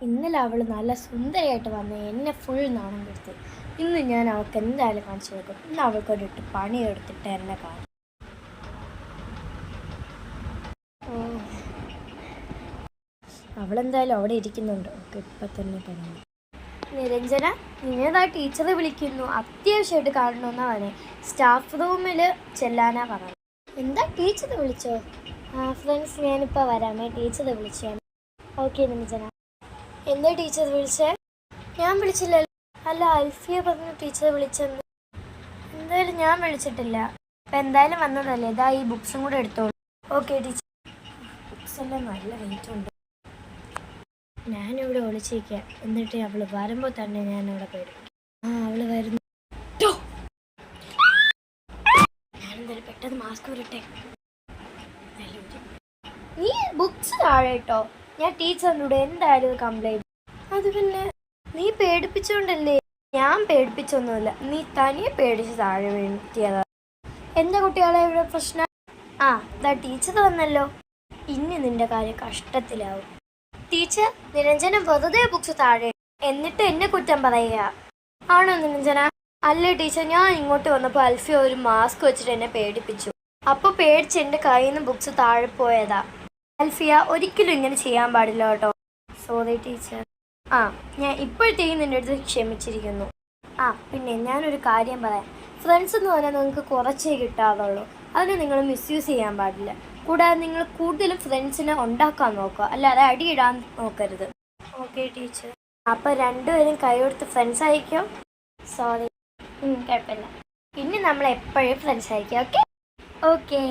ഇന്നലെ അവൾ നല്ല സുന്ദരിയായിട്ട് വന്ന് എന്നെ ഫുൾ നാണം കെടുത്തി. ഇന്ന് ഞാൻ അവൾക്ക് എന്തായാലും കാണിച്ചു കൊടുക്കും. ഇന്ന് അവൾക്കൊരിട്ട് പണിയെടുത്തിട്ട് എന്നെ കാണും. അവളെന്തായാലും അവിടെ ഇരിക്കുന്നുണ്ട്. ഓക്കെ, ഇപ്പം തന്നെ കാണുന്നു. നിരഞ്ജന, നിന്നേതാ ടീച്ചറെ വിളിക്കുന്നു, അത്യാവശ്യമായിട്ട് കാണണമെന്നാ പറഞ്ഞേ. സ്റ്റാഫ് റൂമിൽ ചെല്ലാനാ പറഞ്ഞു. എന്താ ടീച്ചറെ വിളിച്ചോ? ഫ്രണ്ട്സ്, ഞാനിപ്പോൾ വരാമേ, ടീച്ചറെ വിളിച്ചാണ്. ഓക്കെ നിരഞ്ജന. എന്താ ടീച്ചർ വിളിച്ചേ? ഞാൻ വിളിച്ചില്ലല്ലോ. അല്ല, അൽഫിയ പറഞ്ഞു ടീച്ചറെ വിളിച്ചെന്ന്. എന്തായാലും ഞാൻ വിളിച്ചിട്ടില്ല. അപ്പം എന്തായാലും വന്നതല്ലേ, ഇതാ ഈ ബുക്സും കൂടെ എടുത്തോളൂ. Okay teacher. ബുക്സ് എല്ലാം നല്ല വെയിറ്റ് ഉണ്ട്. ഞാനിവിടെ ഒളിച്ചിരിക്കുക. എന്നിട്ട് അവൾ വരുമ്പോൾ തന്നെ ഞാനവിടെ പേടിപ്പിക്കും. അവൾ വരുന്നു. ഞാനെന്തായാലും പെട്ടെന്ന് മാസ്ക് വരട്ടെ. നീ ബുക്സ് താഴെ ഇട്ടോ. ഞാൻ ടീച്ചറിനോട് എന്തായാലും കംപ്ലൈൻറ്റ്. അത് പിന്നെ നീ പേടിപ്പിച്ചോണ്ടല്ലേ. ഞാൻ പേടിപ്പിച്ചൊന്നുമില്ല, നീ തനിയെ പേടിച്ച് താഴെ വീഴ്ത്തിയതാ. എന്താ കുട്ടികളെ ഇവിടെ പ്രശ്നം? ഇതാ ടീച്ചർ വന്നല്ലോ. ഇനി നിന്റെ കാര്യം കഷ്ടത്തിലാവും. ടീച്ചർ, നിരഞ്ജന വെറുതെ ബുക്സ് താഴെ എന്നിട്ട് എന്നെ കുറ്റം പറയുക ആണോ നിരഞ്ജന? അല്ലേ ടീച്ചർ, ഞാൻ ഇങ്ങോട്ട് വന്നപ്പോൾ അൽഫിയ ഒരു മാസ്ക് വെച്ചിട്ട് എന്നെ പേടിപ്പിച്ചു. അപ്പോൾ പേടിച്ച് എൻ്റെ കയ്യിൽ നിന്ന് ബുക്സ് താഴെ പോയതാ. അൽഫിയ, ഒരിക്കലും ഇങ്ങനെ ചെയ്യാൻ പാടില്ല കേട്ടോ. Sorry teacher. ഞാൻ ഇപ്പോഴത്തേക്കും നിൻ്റെ അടുത്ത് ക്ഷമിച്ചിരിക്കുന്നു. പിന്നെ ഞാനൊരു കാര്യം പറയാം. ഫ്രണ്ട്സ് എന്ന് പറഞ്ഞാൽ നിങ്ങൾക്ക് കുറച്ചേ കിട്ടാറുള്ളൂ. അതിനെ നിങ്ങൾ മിസ്യൂസ് ചെയ്യാൻ പാടില്ല. കൂടാതെ നിങ്ങൾ കൂടുതലും ഫ്രണ്ട്സിനെ ഉണ്ടാക്കാൻ നോക്കുക, അല്ലാതെ അടിയിടാൻ നോക്കരുത്. Okay teacher. അപ്പോൾ രണ്ടുപേരും കൈ കൊടുത്ത് ഫ്രണ്ട്സ് ആയിരിക്കും. സോറി. കുഴപ്പമില്ല. ഇനി നമ്മൾ എപ്പോഴും ഫ്രണ്ട്സ് ആയിരിക്കും. ഓക്കെ.